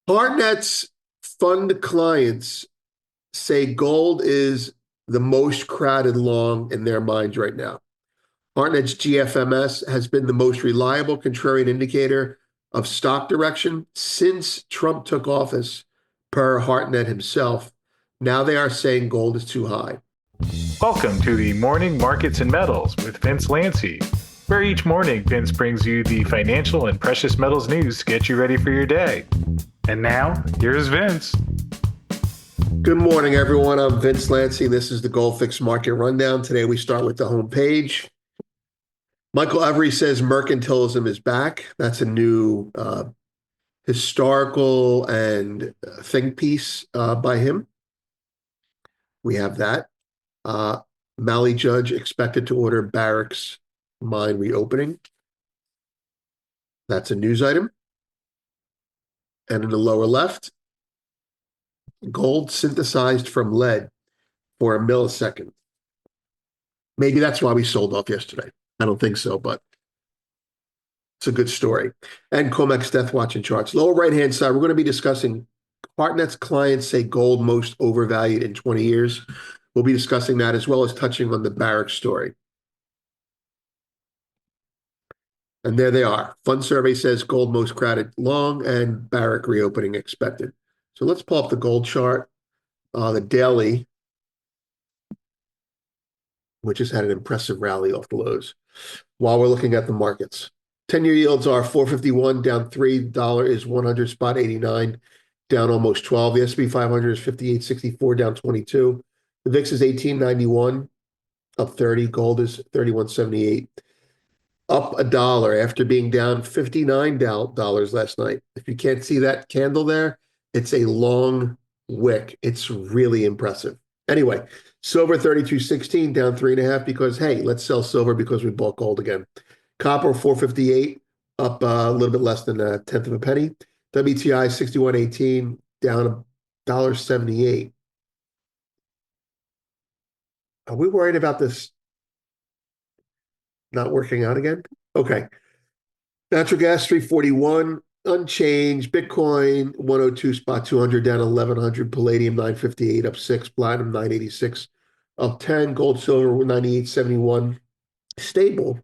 Hartnett's fund clients say gold is the most crowded long in their minds right now. Hartnett's GFMS has been the most reliable contrarian indicator of stock direction since Trump took office, per Hartnett himself. Now they are saying gold is too high. Welcome to the Morning Markets and Metals with Vince Lanci, where each morning Vince brings you the financial and precious metals news to get you ready for your day. And now, here's Vince. Good morning, everyone. I'm Vince Lanci. This is the Gold Fix Market Rundown. Today we start with the homepage. Michael Every says mercantilism is back. That's a new historical and think piece by him. We have that. Mali judge expected to order Barrick's mine reopening. That's a news item. And in the lower left, gold synthesized from lead for a millisecond. Maybe that's why we sold off yesterday. I don't think so, but it's a good story. And COMEX Death Watch and charts. Lower right-hand side, we're going to be discussing Hartnett's clients say gold most overvalued in 20 years. We'll be discussing that as well as touching on the Barrick story. And there they are. Fund survey says gold most crowded long and Barrick reopening expected. So let's pull up the gold chart, the daily, which has had an impressive rally off the lows. While we're looking at the markets, 10-year yields are 451 down $3 is 100 spot 89 down almost 12. The S&P 500 is 58.64 down 22. The VIX is 1891 up 30. Gold is 31.78 up $1 after being down $59 last night. If you can't see that candle there, it's a long wick. It's really impressive. Anyway, silver 32.16 down 3.5 because, hey, let's sell silver because we bought gold again. Copper 458 up a little bit less than a tenth of a penny. WTI 61.18 down $1.78. Are we worried about this not working out again? Okay. Natural gas 341 unchanged. Bitcoin 102 spot 200 down 1100. Palladium 958 up 6. Platinum 986 up 10. Gold silver 98.71 stable.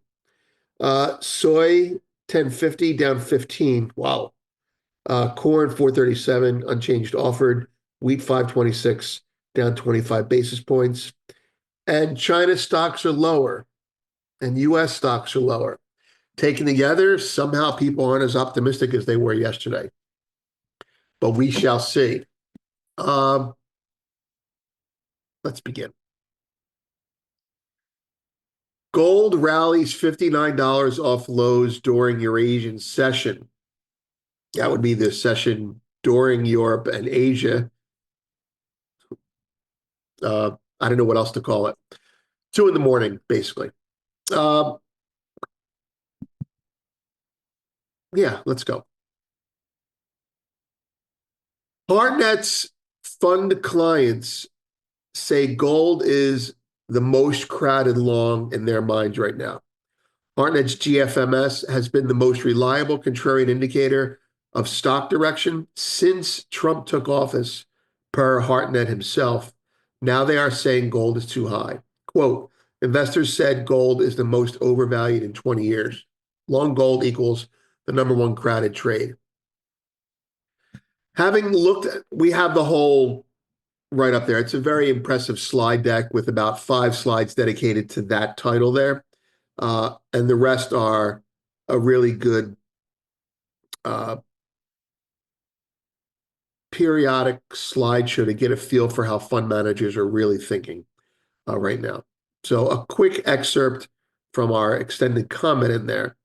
Soy 1050 down 15. Wow. Corn 437 unchanged offered. Wheat 526 down 25 basis points. And China stocks are lower and US stocks are lower. Taken together, somehow people aren't as optimistic as they were yesterday. But we shall see. Let's begin. Gold rallies $59 off lows during Eurasian session. That would be the session during Europe and Asia. I don't know what else to call it. 2 in the morning, basically. Yeah, let's go. Hartnett's fund clients say gold is the most crowded long in their minds right now. Hartnett's GFMS has been the most reliable contrarian indicator of stock direction since Trump took office, per Hartnett himself. Now they are saying gold is too high. Quote, investors said gold is the most overvalued in 20 years. Long gold equals the number one crowded trade. Having looked at, we have the whole right up there. It's a very impressive slide deck with about 5 slides dedicated to that title there. And the rest are a really good periodic slideshow to get a feel for how fund managers are really thinking right now. So a quick excerpt from our extended comment in there.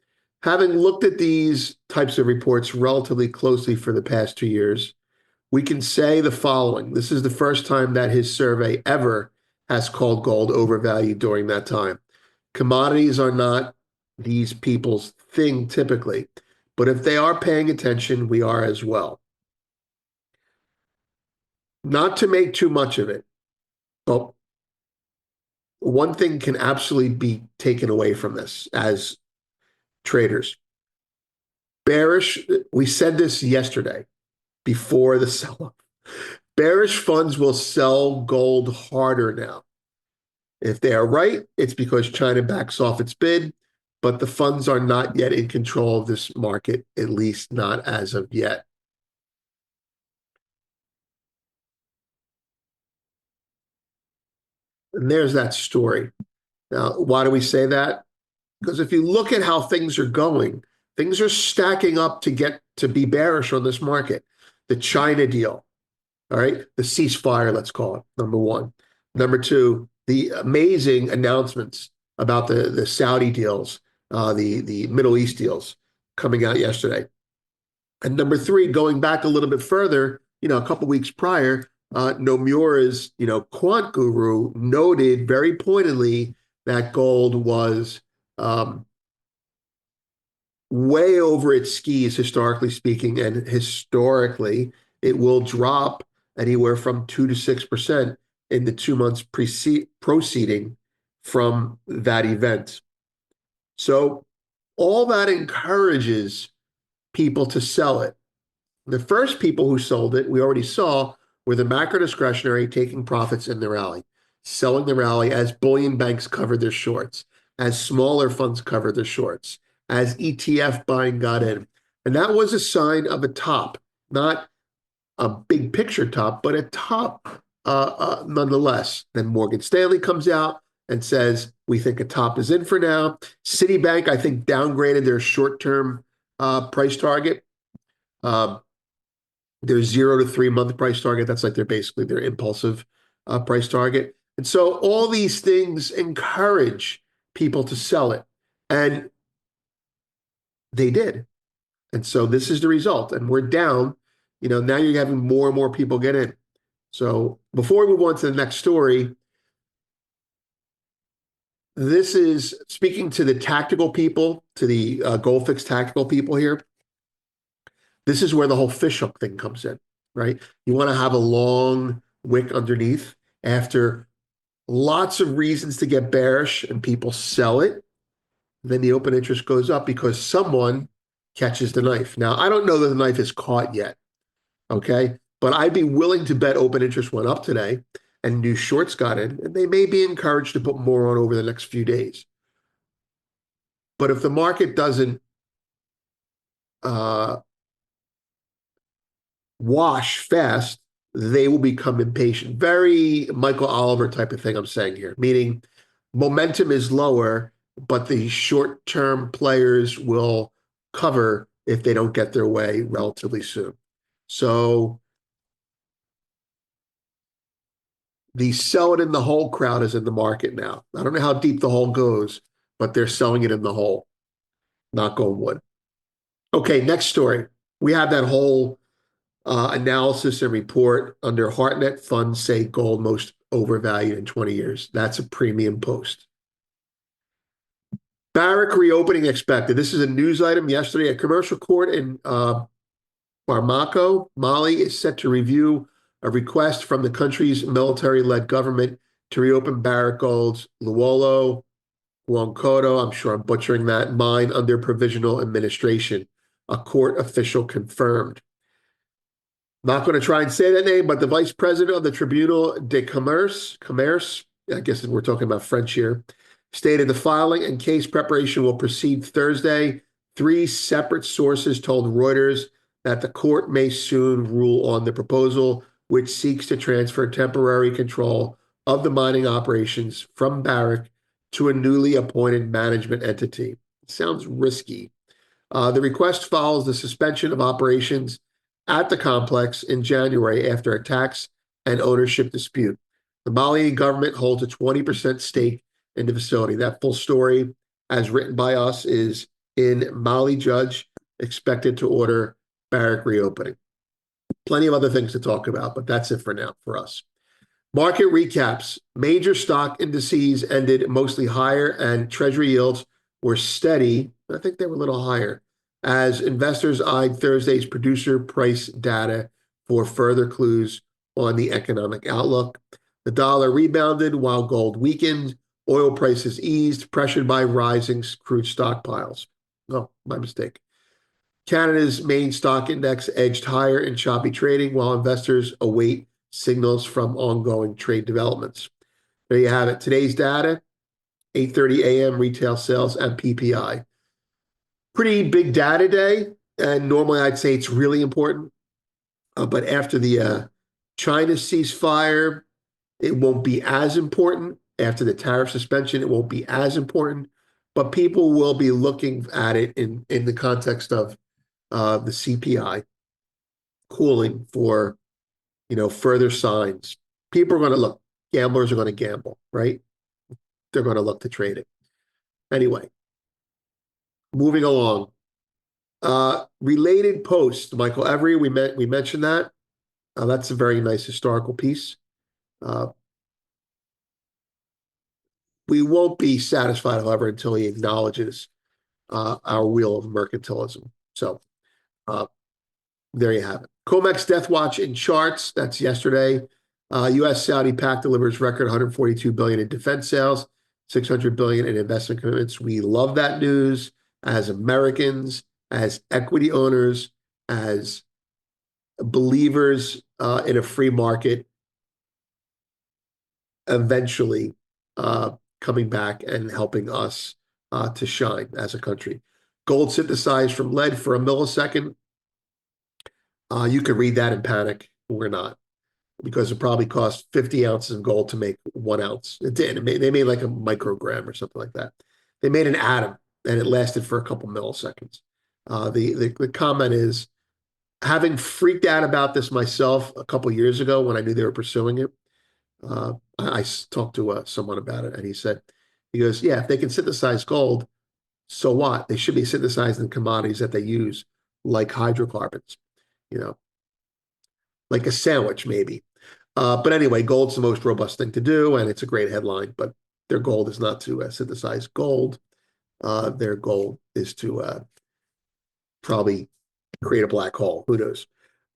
Having looked at these types of reports relatively closely for the past 2 years, we can say the following. This is the first time that his survey ever has called gold overvalued during that time. Commodities are not these people's thing typically, but if they are paying attention, we are as well. Not to make too much of it, but one thing can absolutely be taken away from this as traders. Bearish, we said this yesterday. before the sell-off. Bearish funds will sell gold harder now. If they are right, it's because China backs off its bid, but the funds are not yet in control of this market, at least not as of yet. And there's that story. Now, why do we say that? Because if you look at how things are going, things are stacking up to get to be bearish on this market. The China deal, all right, the ceasefire, let's call it, number one. Number two, the amazing announcements about the Saudi deals, the Middle East deals coming out yesterday. And number three, going back a little bit further, a couple weeks prior, Nomura's, quant guru noted very pointedly that gold was way over its skis, historically speaking, and historically, it will drop anywhere from 2 to 6% in the 2 months proceeding from that event. So all that encourages people to sell it. The first people who sold it, we already saw, were the macro discretionary taking profits in the rally, selling the rally as bullion banks covered their shorts, as smaller funds covered their shorts, as ETF buying got in. And that was a sign of a top, not a big picture top, but a top nonetheless. Then Morgan Stanley comes out and says, we think a top is in for now. Citibank, I think, downgraded their short-term price target. Their 0 to 3 month price target. That's like basically their impulsive price target. And so all these things encourage people to sell it. And they did. And so this is the result. And we're down. Now you're having more and more people get in. So before we move on to the next story, this is speaking to the tactical people, to the gold fix tactical people here. This is where the whole fishhook thing comes in, right? You want to have a long wick underneath after lots of reasons to get bearish and people sell it. Then the open interest goes up because someone catches the knife. Now, I don't know that the knife is caught yet, okay? But I'd be willing to bet open interest went up today and new shorts got in, and they may be encouraged to put more on over the next few days. But if the market doesn't wash fast, they will become impatient. Very Michael Oliver type of thing I'm saying here, meaning momentum is lower, but the short-term players will cover if they don't get their way relatively soon. So the sell it in the hole crowd is in the market now. I don't know how deep the hole goes, but they're selling it in the hole. Knock on wood. Okay, next story. We have that whole analysis and report under Hartnett. Funds say gold most overvalued in 20 years. That's a premium post. Barrick reopening expected. This is a news item yesterday. A commercial court in Bamako, Mali, is set to review a request from the country's military-led government to reopen Barrick Gold's Luolo, Huankoto, I'm sure I'm butchering that, mine under provisional administration, a court official confirmed. Not going to try and say that name, but the vice president of the Tribunal de Commerce, I guess we're talking about French here, stated the filing and case preparation will proceed Thursday. 3 separate sources told Reuters that the court may soon rule on the proposal, which seeks to transfer temporary control of the mining operations from Barrick to a newly appointed management entity. It sounds risky. The request follows the suspension of operations at the complex in January after a tax and ownership dispute. The Malian government holds a 20% stake in the facility. That full story, as written by us, is in Mali. Judge expected to order Barrick reopening. Plenty of other things to talk about, but that's it for now for us. Market recaps. Major stock indices ended mostly higher and treasury yields were steady. I think they were a little higher as investors eyed Thursday's producer price data for further clues on the economic outlook. The dollar rebounded while gold weakened. Oil prices eased, pressured by rising crude stockpiles. Oh, my mistake. Canada's main stock index edged higher in choppy trading while investors await signals from ongoing trade developments. There you have it. Today's data, 8:30 a.m. retail sales and PPI. Pretty big data day, and normally I'd say it's really important. But after the China ceasefire, it won't be as important. After the tariff suspension, it won't be as important. But people will be looking at it in the context of the CPI cooling for further signs. People are going to look. Gamblers are going to gamble, right? They're going to look to trade it. Anyway, moving along. Related post, Michael Every, we mentioned that. That's a very nice historical piece. Uh, we won't be satisfied, however, until he acknowledges our wheel of mercantilism. So uh, there you have it. COMEX Death Watch in charts. That's yesterday. U.S. Saudi pact delivers record 142 billion in defense sales, 600 billion in investment commitments. We love that news as Americans, as equity owners, as believers in a free market, eventually coming back and helping us to shine as a country. Gold synthesized from lead for a millisecond. You could read that and panic. We're not, because it probably cost 50 ounces of gold to make 1 ounce. It did. They made like a microgram or something like that. They made an atom, and it lasted for a couple milliseconds. The comment is, having freaked out about this myself a couple years ago when I knew they were pursuing it, I talked to someone about it, and he goes, yeah, if they can synthesize gold, so what? They should be synthesizing commodities that they use, like hydrocarbons, you know, like a sandwich maybe. But anyway, gold's the most robust thing to do, and it's a great headline. But their goal is not to synthesize gold. Their goal is to probably create a black hole. Who knows?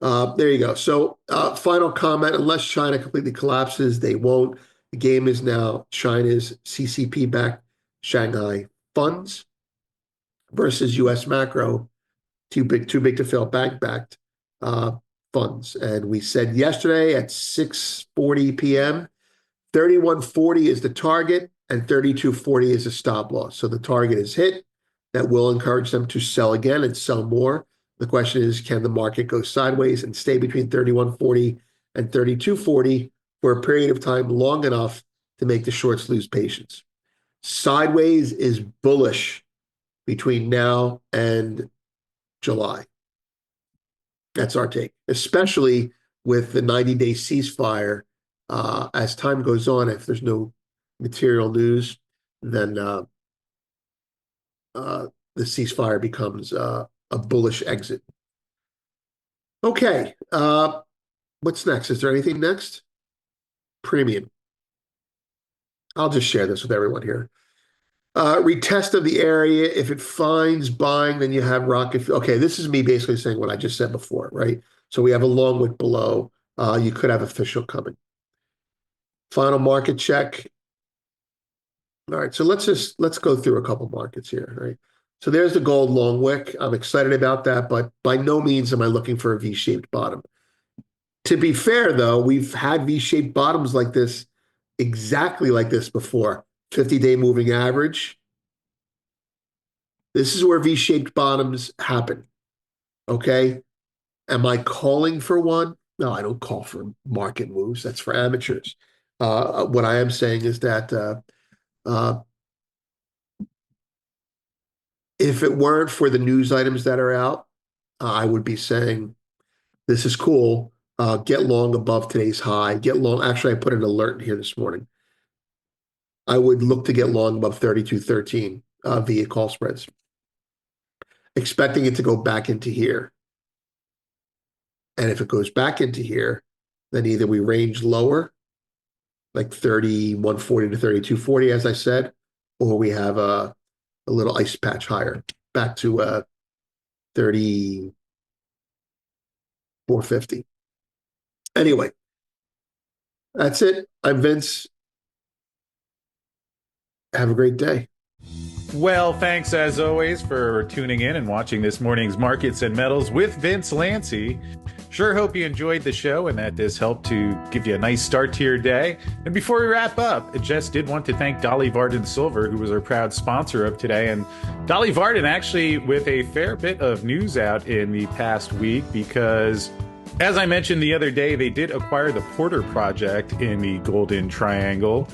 There you go. So final comment, unless China completely collapses, they won't. The game is now China's CCP-backed Shanghai funds versus U.S. macro, too big to fail bank-backed funds. And we said yesterday at 6:40 p.m., 3140 is the target and 3240 is a stop loss. So the target is hit. That will encourage them to sell again and sell more. The question is, can the market go sideways and stay between 3140 and 3240 for a period of time long enough to make the shorts lose patience? Sideways is bullish between now and July. That's our take, especially with the 90-day ceasefire. As time goes on, if there's no material news, then the ceasefire becomes a bullish exit. Okay, what's next? Is there anything next? Premium. I'll just share this with everyone here. Retest of the area. If it finds buying, then you have rocket. Okay, this is me basically saying what I just said before, right? So we have a long wick below. You could have official coming. Final market check. All right, so let's go through a couple markets here, right? So there's the gold long wick. I'm excited about that, but by no means am I looking for a V-shaped bottom. To be fair, though, we've had V-shaped bottoms like this, exactly like this before. 50-day moving average. This is where V-shaped bottoms happen, okay? Am I calling for one? No, I don't call for market moves. That's for amateurs. What I am saying is that if it weren't for the news items that are out, I would be saying, this is cool. Get long above today's high. Get long. Actually, I put an alert here this morning. I would look to get long above 32.13 via call spreads, expecting it to go back into here. And if it goes back into here, then either we range lower, like 31.40 to 32.40, as I said, or we have a little ice patch higher, back to 34.50. Anyway, that's it. I'm Vince. Have a great day. Well, thanks as always for tuning in and watching this morning's Markets and Metals with Vince Lanci. Sure hope you enjoyed the show and that this helped to give you a nice start to your day. And before we wrap up, I just did want to thank Dolly Varden Silver, who was our proud sponsor of today. And Dolly Varden actually with a fair bit of news out in the past week because, as I mentioned the other day, they did acquire the Porter project in the Golden Triangle,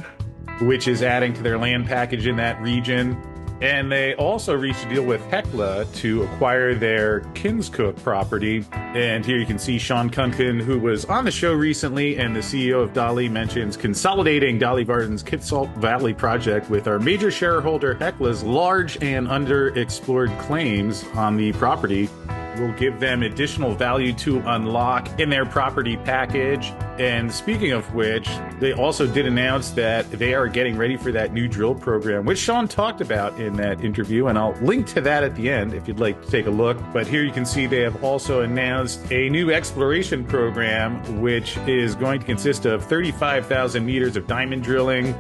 which is adding to their land package in that region. And they also reached a deal with Hecla to acquire their Kinscook property. And here you can see Sean Kunkin, who was on the show recently, and the CEO of Dolly mentions consolidating Dolly Varden's Kitsault Valley project with our major shareholder Hecla's large and underexplored claims on the property. Will give them additional value to unlock in their property package. And speaking of which, they also did announce that they are getting ready for that new drill program, which Sean talked about in that interview. And I'll link to that at the end if you'd like to take a look. But here you can see they have also announced a new exploration program, which is going to consist of 35,000 meters of diamond drilling,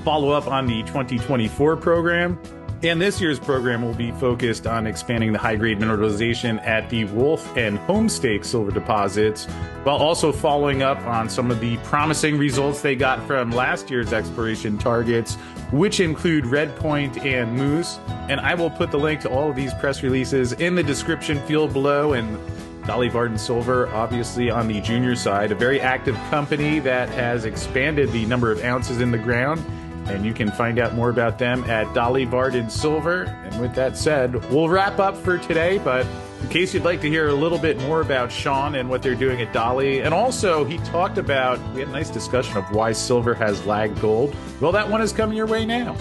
follow up on the 2024 program. And this year's program will be focused on expanding the high-grade mineralization at the Wolf and Homestake silver deposits, while also following up on some of the promising results they got from last year's exploration targets, which include Red Point and Moose. And I will put the link to all of these press releases in the description field below. And Dolly Varden Silver, obviously on the junior side, a very active company that has expanded the number of ounces in the ground. And you can find out more about them at Dolly Varden Silver. And with that said, we'll wrap up for today. But in case you'd like to hear a little bit more about Sean and what they're doing at Dolly, and also he talked about, we had a nice discussion of why silver has lagged gold. Well, that one is coming your way now.